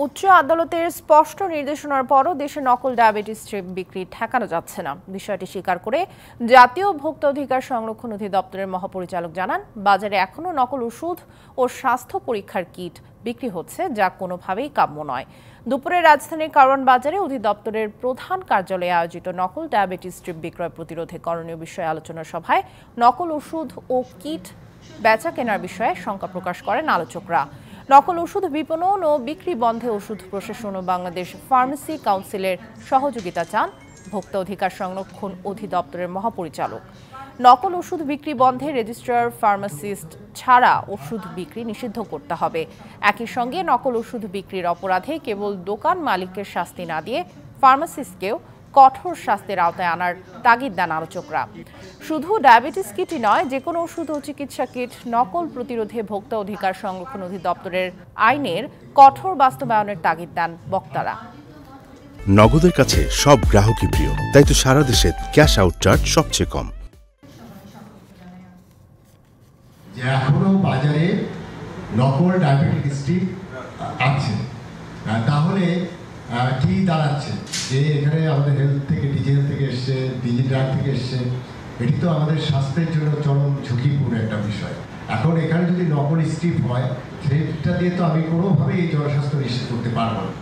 উচ্চ আদালতের স্পষ্ট নির্দেশনার পরও দেশে নকল ডায়াবেটিস স্ট্রিপ বিক্রি ঠেকানো যাচ্ছে না। বিষয়টি স্বীকার করে জাতীয় ভোক্তা অধিকার সংরক্ষণ অধিদপ্তরের মহাপরিচালক জানান, বাজারে এখনও নকল ওষুধ ও স্বাস্থ্য পরীক্ষার কিট বিক্রি হচ্ছে, যা কোনোভাবেই কাম্য নয়। দুপুরে রাজধানীর কারওয়ান বাজারে অধিদপ্তরের প্রধান কার্যালয়ে আয়োজিত নকল ডায়াবেটিস স্ট্রিপ বিক্রয় প্রতিরোধে করণীয় বিষয়ে আলোচনা সভায় নকল ওষুধ ও কিট বেচা কেনার বিষয়ে শঙ্কা প্রকাশ করেন আলোচকরা। নকল ওষুধ বিপণন ও বিক্রি বন্ধে ওষুধ প্রশাসন ও বাংলাদেশ ফার্মেসি কাউন্সিলের সহযোগিতা চান ভোক্তা অধিকার সংরক্ষণ অধিদপ্তরের মহাপরিচালক। নকল ওষুধ বিক্রি বন্ধে রেজিস্ট্রার ফার্মাসিস্ট ছাড়া ওষুধ বিক্রি নিষিদ্ধ করতে হবে। একই সঙ্গে নকল ওষুধ বিক্রির অপরাধে কেবল দোকান মালিকের শাস্তি না দিয়ে ফার্মাসিস্টকেও কঠোর শাস্তির আওতায় আনার তাগিদ দেন আলোচকরা। শুধু ডায়াবেটিস কিটই নয়, যে কোনো ওষুধ ও চিকিৎসা কিট নকল প্রতিরোধে ভোক্তা অধিকার সংরক্ষণ অধিদপ্তরের আইনের কঠোর বাস্তবায়নের তাগিদ দেন বক্তারা। নগদের কাছে সব গ্রাহকই প্রিয়, তাই তো সারা দেশে ক্যাশ আউট চার্জ সবচেয়ে কম। এখনো বাজারে নকল ডায়াবেটিস স্ট্রিপ আছে, তাহলে কি দাঁড়াচ্ছে যে এখানে আমাদের হেলথ থেকে ডিজিটাল থেকে এসছে, ডিজিটাল থেকে এসছে, এটি তো আমাদের স্বাস্থ্যের জন্য চরম ঝুঁকিপূর্ণ একটা বিষয়। এখন এখানে যদি নকল স্ট্রিপ হয়, সেটা দিয়ে তো আমি কোনোভাবেই জনস্বাস্থ্য নিশ্চিত করতে পারবো না।